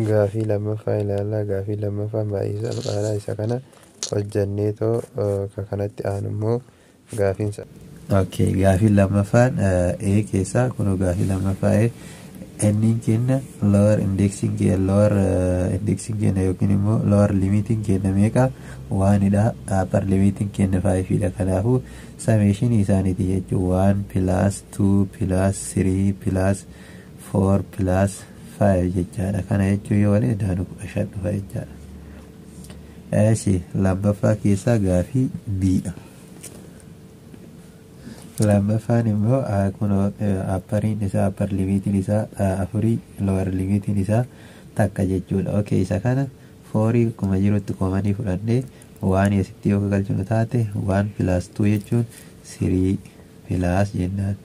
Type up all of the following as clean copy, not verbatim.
gaafii lammaffaa ilaallaa. Gaafii lammaffaan baay'ee salphaadha. Isa kana hojjanneetoo kanatti aanu immoo gaafiinsa. Okay, gaafii lammaffaan A keessaa kun gaafii lammaffaa N'n kenna lower indexing kenna yookiin immoo lower limiting kenna meeqa? 1dha. Upper limiting kenna 5dha. Kanaafuu summation isaaniiti jechuun 1 plus 2 plus 3 plus 4 plus 5 jechaadha. Kana jechuun yoo wal edaanu 15 dhufa jechaadha. Eeshi lammaffaa keessaa gaafii B'dha. Lammaffaan immoo kun appariin isaa appar limitiin isaa 4, lower limitiin isaa takka jechuudha. Okay, isa kana 4 kuma jirutti koomanii fudhannee 1 asitti yoo galchinu taate 1 plus 2 jechuun 3 plus jennaan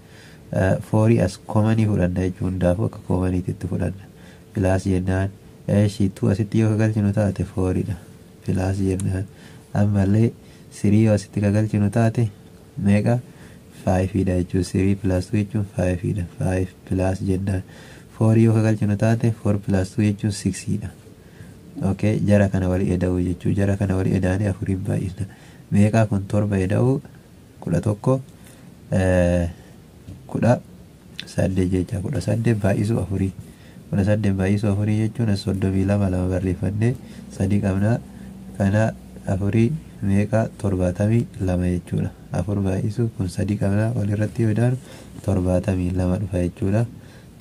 4 as koomanii fudhanna jechuun hundaafuu akka koomaniitti fudhanna plus jennaan. Eeshi 2 asitti yoo galchinu taate 4dha plus jennaan. Ammallee 3 yoo asitti galchinu taate meeqa? 5dha jechuun 3 plus 2 jechuun 5dha. 5 plus jennaan 4 yoo galchinu taate 4 plus 2 jechuun 6dha. Okay, jara kana wali eda'u jechuun jara kana wali edaanii 4 baay'isna. Meeqa kun 7 eda'u 11 18 jecha 18 baay'isu 4 18 baay'isu 4 jechuun 32 lama barreeffannee 3 qabna. Kana 4 meeqa 72 jechuudha. 4 baay'isu kun 3 qabna walirratti yoo edaanu 72 dhufa jechuudha.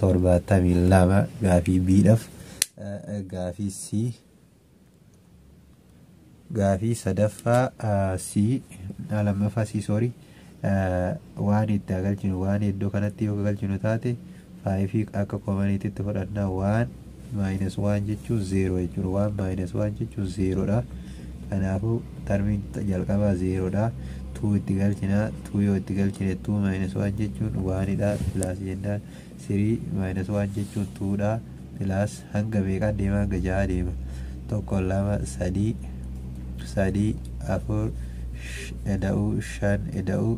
72 gaafii B'dhaaf. Gaafii C gaafii sadaffaa C lammaffaa C sorry waan itti galchinu waan iddoo kanatti yoo galchinu taate 5 akka koomaniitti fudhannaa 1 minus 1 jechuun 0 jechuudha. 1 minus 1 jechuun 0dha. Kanaafuu termiin jalqabaa 0dha. 2 itti galchina 2 yoo itti galchine 2 minus 1 jechuun 1dha plus jennaan. 3 minus 1 jechuun 2dha plus hanga meeqaan deema? Hanga 6 deema. 1 2 3 4 eda'u 5 eda'u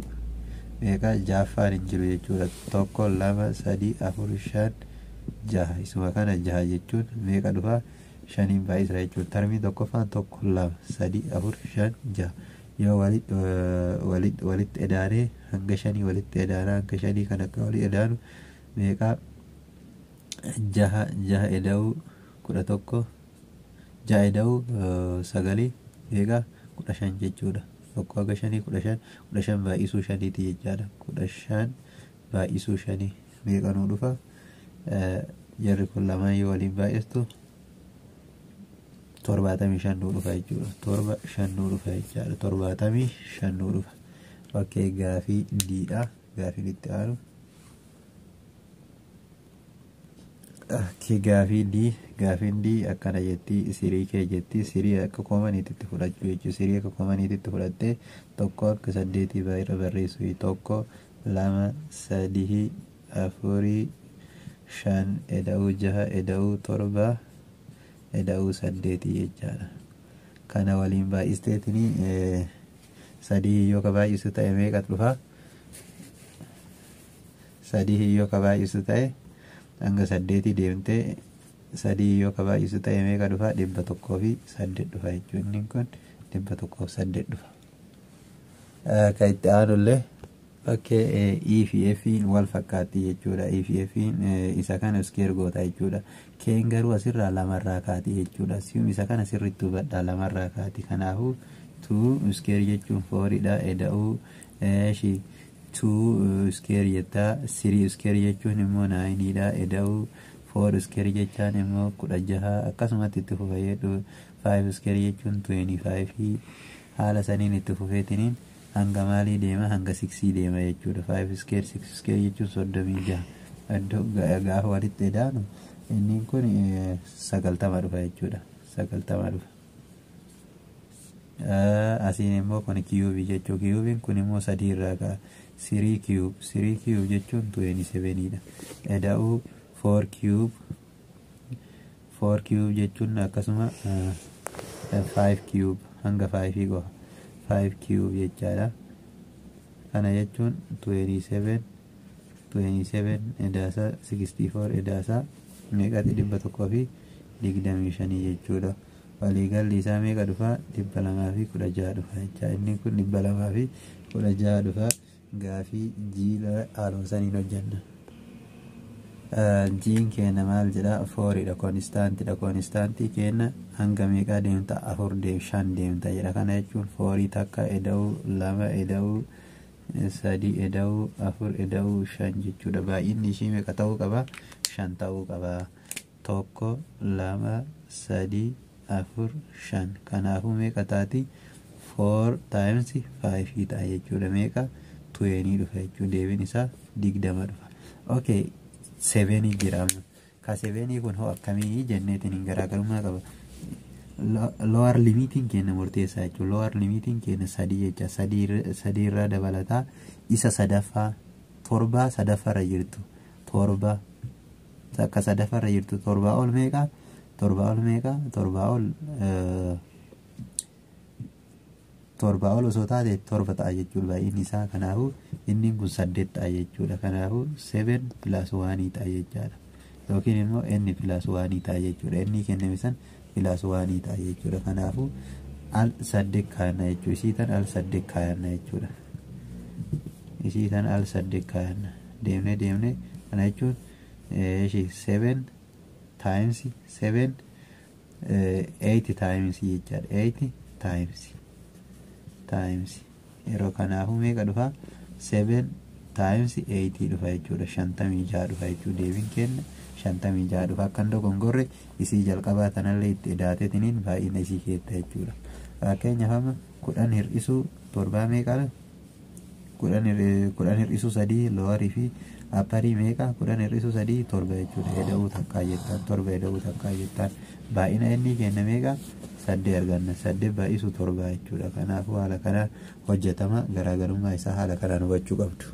meeqa? 6ffaan hin jiru jechuudha. 1 2 3 4 5 6 isuma kana 6 jechuun meeqa dhufa? 5 baay'isa jechuudha. Termiin tokkoffaan 1 2 3 4 5 6 yoo walitti edaanee hanga 5 walitti edaanaa hanga 5 kan akka walitti edaanu meeqa? 6 eda'u 11 6 eda'u 9 meeqa? 15 jechuudha. 1 hanga 5 15 15 baay'isuu 5ti jechaadha. 15 baay'isuu 5 meeqa nuu dhufa? Jarri kun lamaan yoo waliin baay'istu 75 nuu dhufa jechuudha. 75 nuu dhufa jechaadha. 75 nuu dhufa. Okay, gaafii D'dha. Gaafiin itti aanu gaafiin D akkana jetti. Sirii kee jetti. Sirii akka koomaniitti fudhachuu jechuudha. Sirii akka koomaniitti fudhattee 1 akka 8 baay'ee barreessu. 1 2 3 4 5 eda'u 6 eda'u 7 eda'u 8 jechaadha. Kana waliin baay'isteetini 3 yoo ka baay'isu ta'e meeqa dhufa? 3 yoo ka baay'isu ta'e hanga 8 deemtee 3 yoo ka baay'isu ta'e meeqa dhufa? 108 dhufa jechuudha. Inni kun 108 dhufa. Kan itti aanullee okay, E fi F'n wal fakkaatti jechuudha. E fi F'n isa kana iskeer goota jechuudha. Keen garuu asirraa lamarraa kaati jechuudha. Si'um isa kana sirriitti hubadhaa lamarraa kaati. Kanaafuu 2 iskeer jechuun 4dha. Eda'uu 2 iskeer jettaa. 3 iskeer jechuun immoo 9dha. Eda'uu 4 iskeer jechaan immoo 16 akkasumatti itti fufayyeedhu. 5 iskeer jechuun 25 haala saniin itti fufeetiniin hanga maalii deema? Hanga 6 deema jechuudha. 5 iskeer 6 iskeer jechuun 36 gaafa walitti edaanu inni kun 90 dhufa jechuudha. 90 dhufa. Asiin immoo kun kiyuubii jechuudha. Kiyuubiin kun immoo 3 irraa ka'a. 3 cube jechuun 27dha. Eda'uu 4 cube jechuun akkasuma 5 cube hanga 5 qofa. 5 cube jechaadha. Kana jechuun 27 edaasa 64 edaasa meeqatti 100 fi 25 jechuudha. Waliigalli isaa meeqa dhufa? 216 dhufa jecha. Inni kun 216 dhufa. Gaafii jiila haaloosaniin hojjanna. Jiin keenya maal jedha? 4dha. Koonistaantidha. Koonistaantii keenya hanga meeqaa deemta? 4 5 deemta jedha. Kana jechuun 4 takka eda'uu 2 eda'uu 3 eda'uu 4 eda'uu 5 jechuudha. Baay'inni ishii meeqa ta'uu qaba? 5 ta'uu qaba. 1 2 3 4 5. Kanaafuu meeqa taati? 4 times 5 ta'a jechuudha. Meeqa? 20 dhufa jechuudha. Deebiin isaa 20 dhufa. Okay. 7 jira. Ka 7 kun hoo akkamii jenneetiin garaagarummaa qaba. Lower limitiin keenya murteessaa jechuudha. Lower limitiin keenya 3 jecha. 3 irraa dabalataa isa sadaffaa 7 sadaffaarra jirtu 7 akka sadaffaarra jirtu 7 ol meeqa? 7 ol meeqa? 7 ol 7 ol osoo taate 7 ta'a jechuudha. Baay'inni isaa kanaafuu inni kun 8 ta'a jechuudha. Kanaafuu 7 plus 1 ta'a jechaadha. Yookiin immoo n plus 1 ta'a jechuudha. Inni kenname san plus 1 ta'a jechuudha. Kanaafuu al 8 kaana jechuudha. Isiitan al 8 kaana jechuudha. Isiitan al 8 kaana. Deemne kana jechuun 7 times 7 8 times jechaadha. 8 times yeroo kanaafuu meeqa dhufa? 7 times 8 dhufa jechuudha. 56 dhufa jechuudha. Deebiin kenna 56 dhufa. Akka dogongorre isii jalqabaa tanallee itti edaateetiniin baay'ina isii keetta jechuudha. Fakkeenyaaf 10 hir'isuu 7 meeqadha? 10 hir'isuu 3 loowarii fi apparii meeqa? 10 hir'isuu 3 7 jechuudha. Eda'uu takkaa jettaan 7 eda'uu takkaa jettaan baay'ina inni kenna meeqa? 8 arganna. 8 baay'isuu 7 jechuudha. Kanaafuu haala kanaan hojjetama. Garaagarummaa isaa haala kanaan hubachuu qabdu.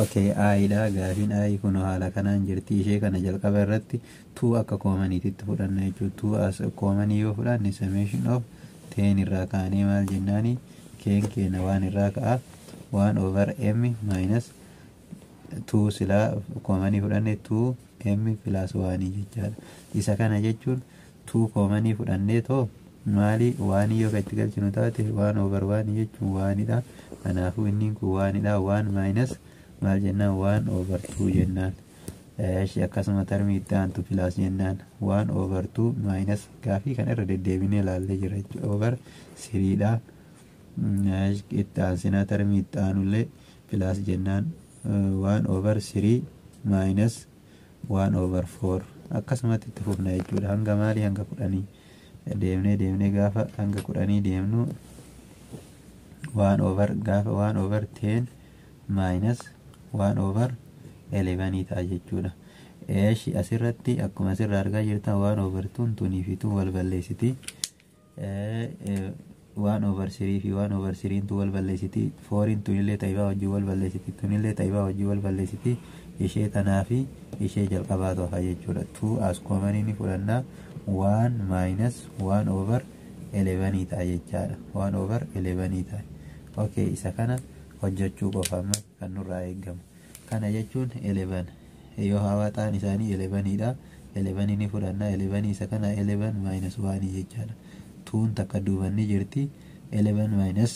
Okay, aayidha. Gaafiin aayii kun haala kanaan jirti. Ishee kana jalqaba irratti 2 akka koomaniititti fudhanna jechuudha. 2 as koomanii yoo fudhanne summation of 10 irraa kaanee maal jennaani? Keen keenya waan irraa ka'a 1 over m minus 2 silaa koomanii fudhanne 2 m plus 1 jechaadha. Isa kana jechuun 2 koomanii fudhannee too maali? 1 yoo itti galchinu taate 1 over 1 jechuun 1dha. Kanaafuu inni kun 1dha. 1 minus maal jennaan? 1 over 2 jennaan. Akkasuma termii itti aantu plus jennaan 1 over 2 minus gaafii kan irra deddeebinee ilaallee jira jechuudha. Over 3dha. Itti aansinaa termii itti aanullee plus jennaan 1 over 3 minus 1 over 4 akkasumatti itti fufna jechuudha. Hanga maali? Hanga 10 deemnee gaafa hanga 10 deemnu 1 over gaafa 1 over 10 minus 1 over 11 ta'a jechuudha. Asirratti akkuma asirraa argaa jirtan 1 over 2 tunii fi 2 wal balleessiti. 1 over 3 fi 1 over 3 tu wal balleessiti. 4 tunillee taa'ibaa wajjin wal balleessiti. Tunillee taa'ibaa wajjin wal balleessiti. Ishee tanaa fi ishee jalqabaa tofa jechuudha. 2 as koomanii ni fudhannaa 1 minus 1 over 11 ta'a jechaadha. 1 over 11 ta'a. Okay, isa kana hojjechuu qofa amma kan nurraa eegamu. Kana jechuun 11 yoo hawaataan isaanii 11dha. 11 ni fudhannaa. 11 isa kana 11 minus 1 jechaadha. 2 takka duubanni jirti. 11 minus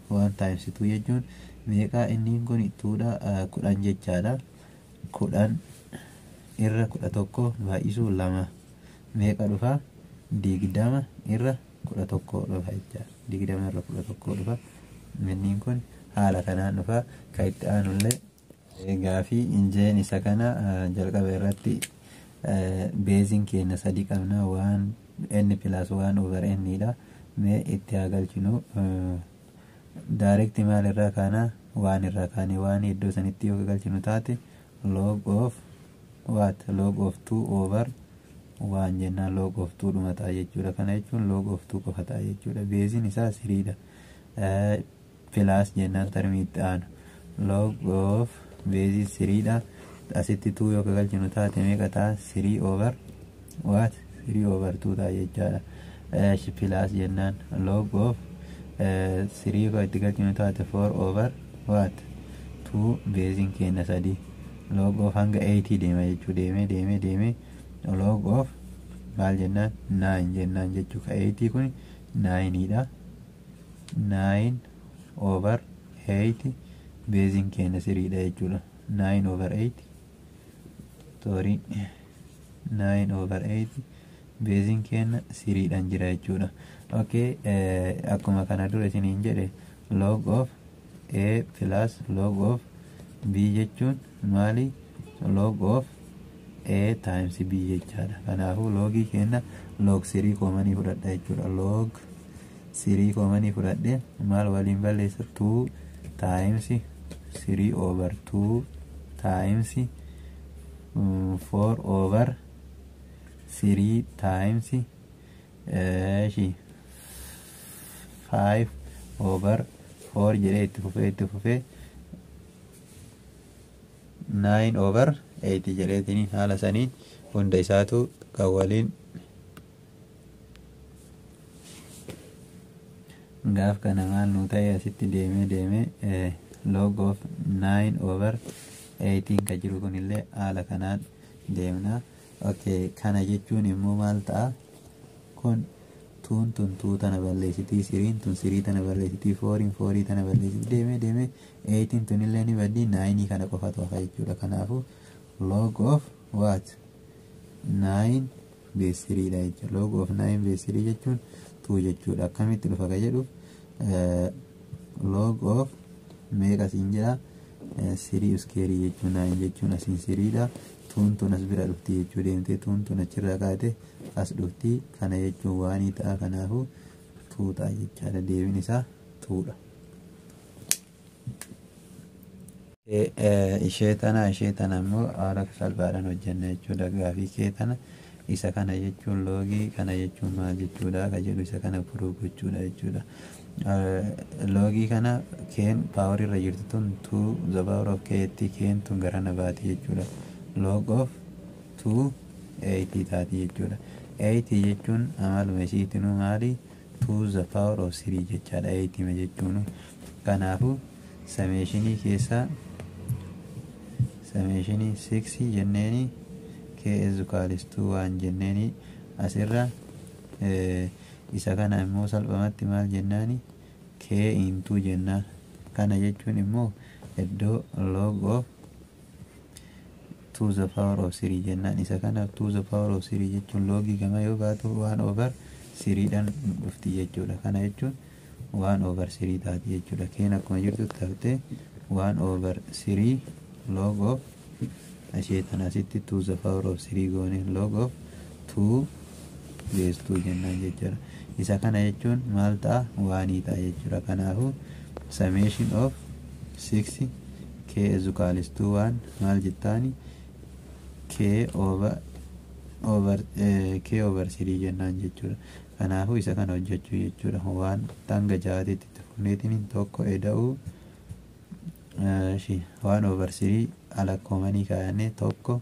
1 times 2 jechuun meeqa? Inni kun 2dha. 10 jechaadha. 10 irra 11 baay'isuu 2 meeqa dhufa? 20 irra 11 dhufa jechaadha. 20 irra 11 dhufa. Inni kun haala kanaan dhufa. Kan itti aanullee gaafii injeen isa kana jalqaba irratti beeziin keenya 3 qabna. 1 n plus 1 over n dha. Mee itti haa galchinu. Direct maal irraa kaana? 1 irraa kaane 1 iddoo sanitti yoo galchinu taate log of what? Log of 2 over 1 jennaan. Log of 2 dhuma ta'a jechuudha. Kana jechuun log of 2 qofa ta'a jechuudha. Beeziin isaa 3dha. Plus jennaan termii itti aanu log of beezii 3dha. Asitti 2 yoo galchinu taate meeqa ta'a? 3 over what? 3 over 2 ta'a jechaadha. Plus jennaan log of 3 yoo itti galchinu taate 4 over what? 2 beeziin keenya 3 log of hanga 80 deema jechuudha. Deemee log of maal jennaan 9 jennaan jechuu ka 8 kun 9 dha 9 over 8 beeziin keenya 3 dha jechuudha 9 over 8 sorry 9 over 8 beeziin keenya 3 dhaan jira jechuudha. Okay, akkuma kana dura isiniin jedhe log of a plus log of b jechuun maali? Log of a times b jechaadha. Kanaafuu logii keenya log 3 koomanii fudhadha jechuudha. Log 3 koomanii fudhadhe maal waliin balleessa 2 times 3 over 2 times 4 over 3 times 5 over 4 jedhee itti fufee 9 over 8 jedheetini haala saniin hunda isaatu kan waliin gaaf kana maal nu ta'e asitti deemee log of 9 over 18 ka jiru kunillee haala kanaan deemna. Okay, kana jechuun immoo maal ta'a? Kun tun tana balleessitii 3 tana balleessitii 4 tana balleessitii deemee 18 tunillee ni baddi 9 kana qofatu hafa jechuudha. Kanaafuu log of what 9 base 3 dha jechuudha. Log of 9 base 3 jechuun 2 jechuudha. Akkamitti dhufa ka jedhu log of meeqa siin jedha 3 square jechuun 9 jechuun asiin 3 dha. Tun as bira dhufti jechuu deemtee tun achirraa kaate as dhufti. Kana jechuun waanii ta'a. Kanaafuu 2 ta'a jechaadha. Deebiin isaa 2 dha. Ishee tana immoo haala salphaadhaan hojjenna jechuudha. Gaafii kee tana isa kana jechuun loogii kana jechuun maal jechuudha ka jedhu isa kana furuu gochuudha jechuudha. Loogii kana keen paawar irra jirtu tun 2 the power of k keen tun gara na baati jechuudha. Log of 2 80 taati jechuudha. 80 jechuun amaluma isiitinuu maali 2 the power of 3 jechaadha 80 jechuun. Kanaafuu summation keessaa summation 6 jenneeni k is equals to 1 jenneeni asirra isa kana immoo salphumatti maal jennaani k into jennaan. Kana jechuun immoo iddoo log of 2 the power of 3 jennaan. Isa kana 2 the power of 3 jechuun logii gama yoo baatu 1 over 3 dhaan dhufti jechuudha. Kana jechuun 1 over 3 taati jechuudha. Keen akkuma jirtu taate 1 over 3 log of ashee tana asitti 2 the power of 3 goone log of 2 base 2 jennaan jechuudha. Isa kana jechuun maal ta'a? 1 ta'a jechuudha. Kanaafuu summation of 6 k is equals to 1 maal jettaani k over 3 jennaan jechuudha. Kanaafuu isa kana hojjechuu jechuudha. Waan tanga jaatiitti fufneetiin tokko eda'uu 1 over 3 alakkoomanii kaayannee tokko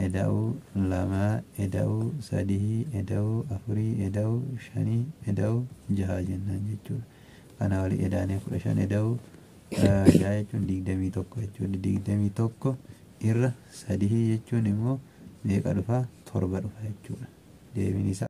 eda'uu 2 eda'uu 3 eda'uu 4 eda'uu 5 eda'uu 6 jennaan jechuudha. Kana walii edaanee 15 eda'uu jechuun 21 jechuudha. 21 irra 3 jechuun immoo meeqa dhufa? 7 dhufa jechuudha. Deebiin isaa